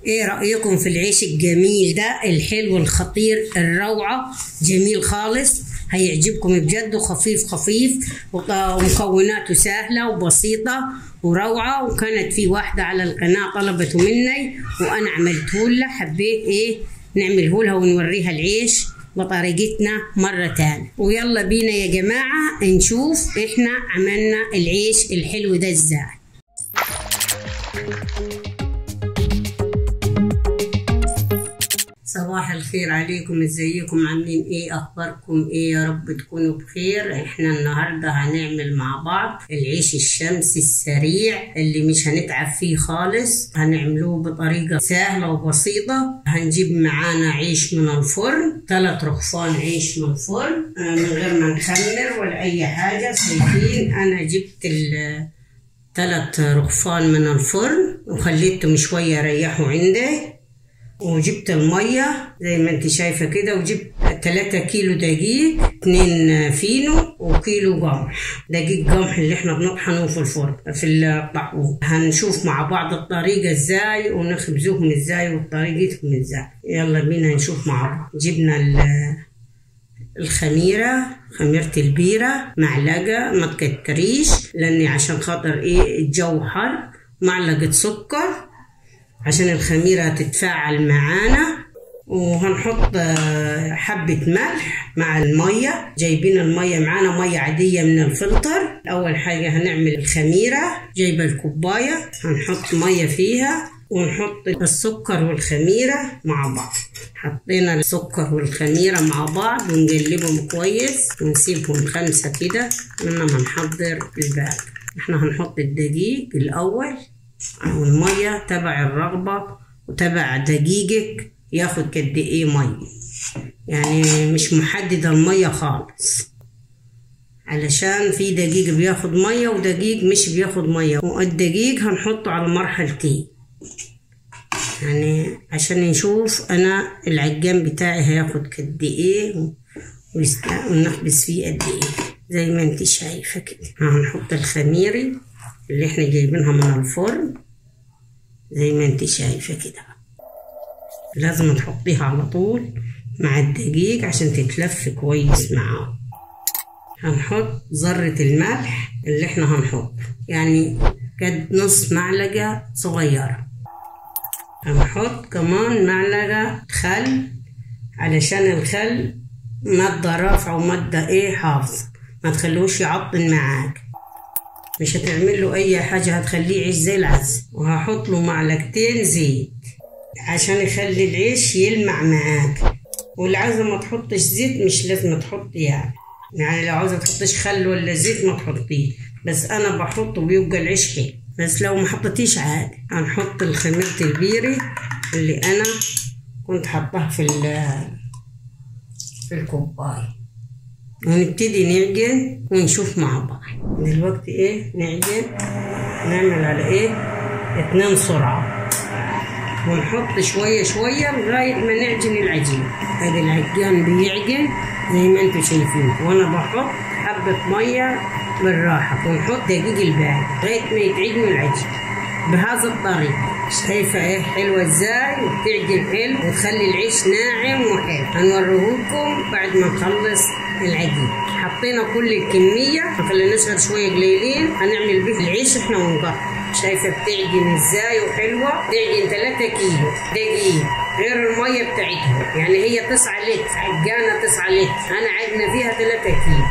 ايه رأيكم في العيش الجميل ده الحلو الخطير الروعة؟ جميل خالص، هيعجبكم بجد، وخفيف خفيف ومكوناته سهلة وبسيطة وروعة. وكانت في واحدة على القناة طلبته مني وانا عملته لها، حبيت ايه نعمله لها ونوريها العيش بطريقتنا مرة تانية. ويلا بينا يا جماعة نشوف احنا عملنا العيش الحلو ده ازاي. صباح الخير عليكم، ازيكم عاملين ايه؟ اخباركم ايه؟ يا رب تكونوا بخير. احنا النهارده هنعمل مع بعض العيش الشمسي السريع اللي مش هنتعب فيه خالص، هنعملوه بطريقه سهله وبسيطه. هنجيب معانا عيش من الفرن، 3 رغفان عيش من الفرن من غير ما نخمر ولا اي حاجه. شايفين انا جبت 3 رغفان من الفرن وخليتهم شويه يريحوا عندي، وجبت المية زي ما انت شايفة كده، وجبت 3 كيلو دقيق، 2 فينو وكيلو قمح. دقيق قمح اللي احنا بنطحنه في الفرن في الطاحون. هنشوف مع بعض الطريقة ازاي ونخبزوهم ازاي وطريقتهم ازاي. يلا بينا نشوف مع بعض. جبنا الخميرة، خميرة البيرة، معلقة ما تكتريش لاني عشان خاطر ايه الجو حر، معلقة سكر عشان الخميرة تتفاعل معانا، وهنحط حبة ملح مع المية. جايبين المية معانا مية عادية من الفلتر. أول حاجة هنعمل الخميرة، جايبة الكوباية هنحط مية فيها ونحط السكر والخميرة مع بعض. حطينا السكر والخميرة مع بعض ونقلبهم كويس ونسيبهم 5 كده لما نحضر الباقي. احنا هنحط الدقيق الأول والمية تبع الرغبة وتبع دقيقك ياخد قد ايه مية، يعني مش محددة المية خالص، علشان في دقيق بياخد مية ودقيق مش بياخد مية. والدقيق هنحطه على مرحلتين، يعني عشان نشوف انا العجان بتاعي هياخد قد ايه ونخبز فيه قد ايه زي ما انت شايفة كده. هنحط الخميرة اللي احنا جايبينها من الفرن زي ما انت شايفة كده، لازم تحطيها على طول مع الدقيق عشان تتلف كويس معاه. هنحط ذرة الملح اللي احنا هنحط يعني قد نص معلقة صغيرة. هنحط كمان معلقة خل علشان الخل مادة رافعة ومادة ايه حافظة، ما تخلوش يعطل معاك، مش هتعمل له اي حاجة، هتخليه يعيش زي العسل. وهحط له معلقتين زيت عشان يخلي العيش يلمع معاك. واللي عايزة ما تحطش زيت مش لازم تحطي، يعني لو عاوزة تحطش خل ولا زيت ما تحطيه، بس انا بحطه بيبقى العيش حلو، بس لو ما حطيتيش عادي. هنحط الخميرة البيري اللي انا كنت حطها في الكوباية، ونبتدي نعجن ونشوف مع بعض. دلوقتي ايه نعجن، نعمل على ايه 2 سرعة، ونحط شوية شوية لغاية ما نعجن العجين. ادي العجان بيعجن زي ما انتم شايفين، وانا بحط حبة مية بالراحة ونحط دقيق الباقي لغاية ما يتعجن العجين بهذا الطريقة. شايفة ايه حلوة ازاي وبتعجن حلو وتخلي العيش ناعم وحلو. هنوريهولكم بعد ما نخلص العجين. حطينا كل الكمية، ما خليناش غير شوية قليلين، هنعمل به العيش احنا ونقطع. شايفة بتعجن ازاي وحلوة، بتعجن 3 كيلو دقيق غير المية بتاعتها، يعني هي 9 لتر عجانة 9 لتر، انا عجنة فيها 3 كيلو،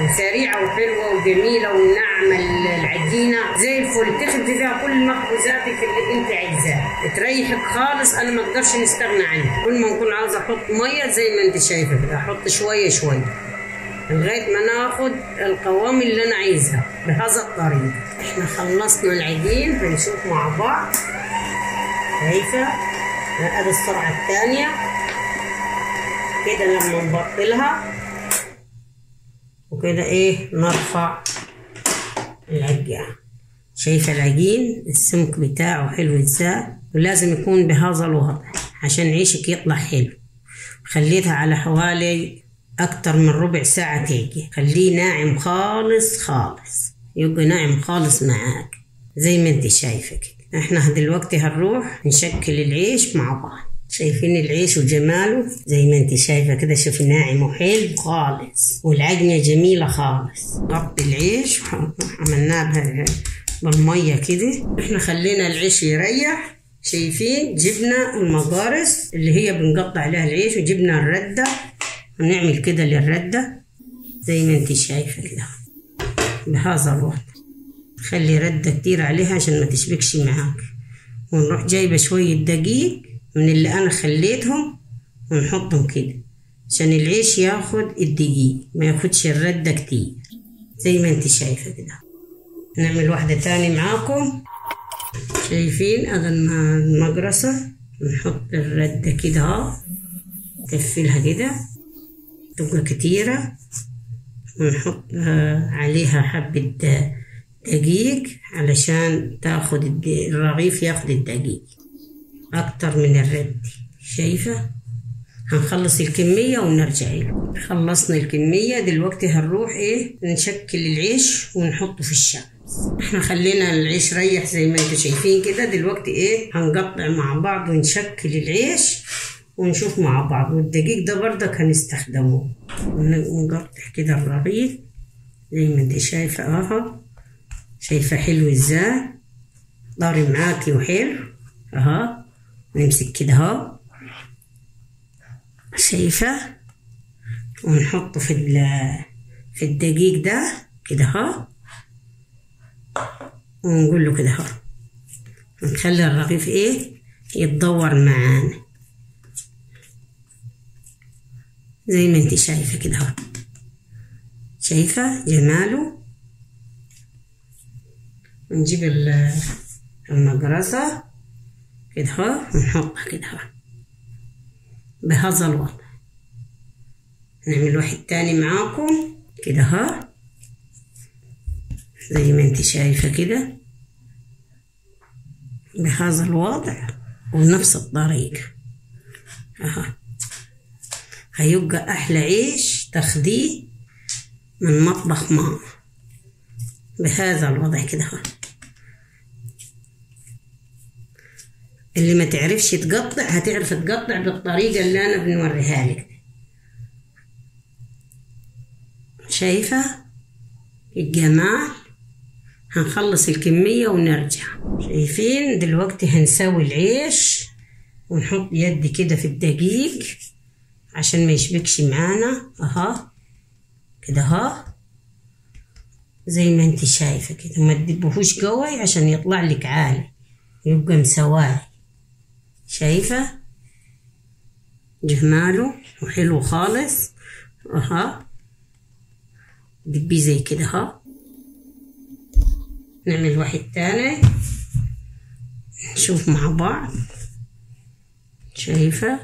وسريعة وحلوة وجميلة وناعمة العجينة زي الفل. تاخدي فيها كل مخبوزاتك اللي انت عايزاها، تريحك خالص. انا ما اقدرش نستغنى عنها، كل ما نكون عاوزة احط مية زي ما انت شايفة كده احط شوية شوية لغاية ما ناخد القوام اللي انا عايزها بهذا الطريقة. احنا خلصنا العجين، هنشوف مع بعض. شايفة ادي السرعة الثانية كده لما نبطلها وكده ايه نرفع العجان. شايفة العجين السمك بتاعه حلو ازاي، ولازم يكون بهذا الوضع عشان عيشك يطلع حلو. خليتها على حوالي اكتر من ربع ساعة تعجن، خليه ناعم خالص خالص، يبقى ناعم خالص معاك زي ما انت شايفة كده. احنا دلوقتي هنروح نشكل العيش مع بعض. شايفين العيش وجماله زي ما انت شايفة كده، شوف ناعم وحلو خالص، والعجنة جميلة خالص. غطي العيش عملناه بالمية كده. احنا خلينا العيش يريح. شايفين جبنا المقارص اللي هي بنقطع عليها العيش، وجبنا الردة ونعمل كده للردة زي ما انت شايفة كده بهذا الوضع. خلي ردة كتير عليها عشان ما تشبكش معاك. ونروح جايبة شوية دقيق من اللي انا خليتهم ونحطهم كده عشان العيش ياخد الدقيق ما ياخدش الردة كتير زي ما انت شايفة كده. نعمل واحدة تاني معاكم. شايفين هذا المقرصة، نحط الردة كده اهو، نقفلها كده تبقى كتيرة، ونحط عليها حبة دقيق علشان تاخد الرغيف ياخد الدقيق اكتر من الرد. شايفة؟ هنخلص الكمية ونرجع لكم. خلصنا الكمية، دلوقتي هنروح نشكل العيش ونحطه في الشمس. احنا خلينا العيش ريح زي ما انتوا شايفين كده. دلوقتي هنقطع مع بعض ونشكل العيش ونشوف مع بعض. والدقيق ده برضك هنستخدمه. ونقطع كده الرغيف زي ما انت شايفة اهو. شايفة حلو ازاي؟ ضاري معاكي وحلو اهو. نمسك كده اهو، شايفة؟ ونحطه في الدقيق ده كده اهو، ونقول له كده اهو. ونخلي الرغيف يتدور معانا زي ما انت شايفة كده اهو. شايفة جماله؟ ونجيب المقرصة كده اهو ونحطها كده اهو بهذا الوضع. نعمل واحد تاني معاكم كده اهو زي ما انت شايفة كده بهذا الوضع ونفس الطريقة اهو. هيبقى احلى عيش تاخديه من مطبخ ماما بهذا الوضع كده اهو. اللي ما تعرفش تقطع هتعرف تقطع بالطريقة اللي انا بنوريها لك. شايفة الجمال؟ هنخلص الكمية ونرجع. شايفين؟ دلوقتي هنسوي العيش ونحط يدي كده في الدقيق عشان ما يشبكش معانا اهو كده اهو زي ما انت شايفة كده. ما تدبهوش قوي عشان يطلع لك عالي، يبقى مسواي. شايفة جماله وحلو خالص اهو. دبيه زي كده اهو. نعمل واحد تاني نشوف مع بعض. شايفة؟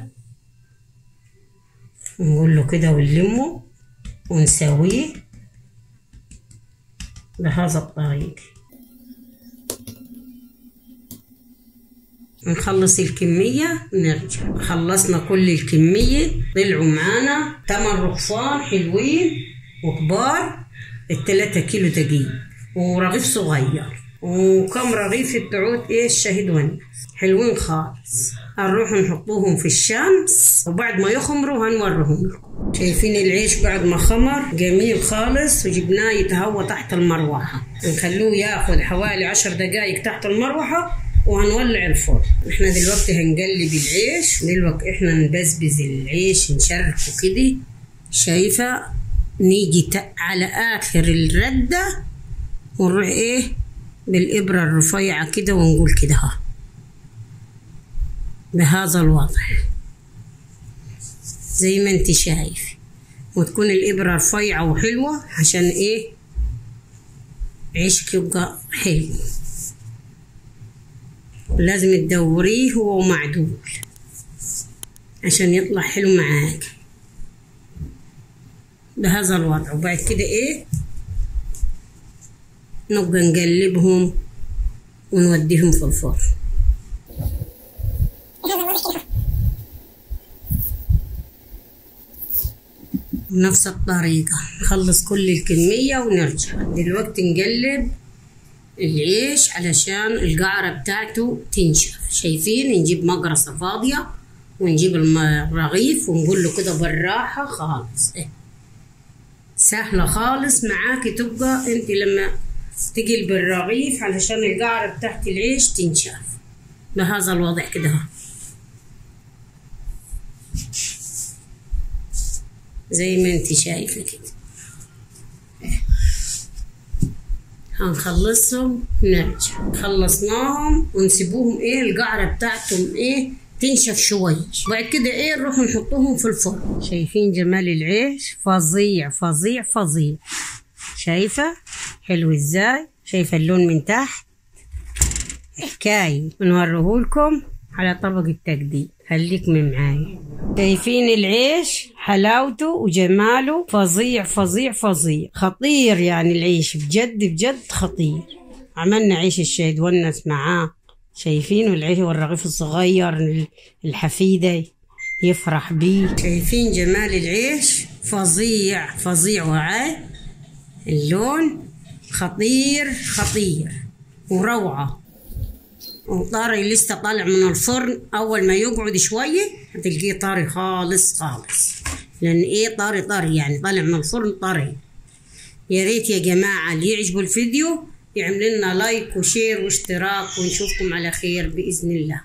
نقول له كده ونلمه ونسويه بهذا الطريقة. نخلص الكمية نرجع. خلصنا كل الكمية، طلعوا معانا 8 رغفان حلوين وكبار، 3 كيلو دقيق ورغيف صغير، وكم رغيف بتوعود الشهيد والناس حلوين خالص. هنروح نحطوهم في الشمس وبعد ما يخمروا هنوريهم لكم. شايفين العيش بعد ما خمر جميل خالص، وجبناه يتهوى تحت المروحة. نخلوه ياخد حوالي 10 دقايق تحت المروحة وهنولع الفرن. احنا دلوقتي هنقلب العيش. دلوقتي احنا نبزبز العيش نشركه كده. شايفة؟ نيجي على اخر الردة ونروح بالإبرة الرفيعة كده ونقول كده ها بهذا الوضع زي ما انت شايف. وتكون الإبرة رفيعة وحلوة عشان عيشك يبقى حلو. لازم تدوريه هو معدول عشان يطلع حلو معاك بهذا الوضع. وبعد كده نبقى نقلبهم ونوديهم في الفرن بنفس الطريقة. نخلص كل الكمية ونرجع. دلوقتي نقلب العيش علشان القعرة بتاعته تنشف. شايفين؟ نجيب مقرصة فاضية ونجيب الرغيف ونقول له كده بالراحة خالص. سهلة خالص معاكي تبقى انت لما تقلب الرغيف علشان القعرة بتاعت العيش تنشف بهذا الوضع كده زي ما انت شايفة كده. هنخلصهم نرجع. خلصناهم ونسيبوهم القعرة بتاعتهم تنشف شوي. بعد كده نروح نحطوهم في الفرن. شايفين جمال العيش؟ فظيع فظيع فظيع. شايفة حلو ازاي؟ شايفة اللون من تحت؟ حكاية. بنوريهولكم على طبق التقديم. خليكم معايا. شايفين العيش حلاوته وجماله؟ فظيع فظيع فظيع. خطير يعني العيش بجد بجد خطير. عملنا عيش الشاي ونس معاه. شايفين العيش والرغيف الصغير الحفيدة يفرح بيه. شايفين جمال العيش؟ فظيع فظيع. وعاي اللون خطير خطير وروعة. وطاري لسه طالع من الفرن. اول ما يقعد شوية هتلقيه طاري خالص خالص، لان طاري طاري يعني طالع من الفرن طري. يا ريت يا جماعة اللي يعجبوا الفيديو يعمل لنا لايك وشير واشتراك، ونشوفكم على خير بإذن الله.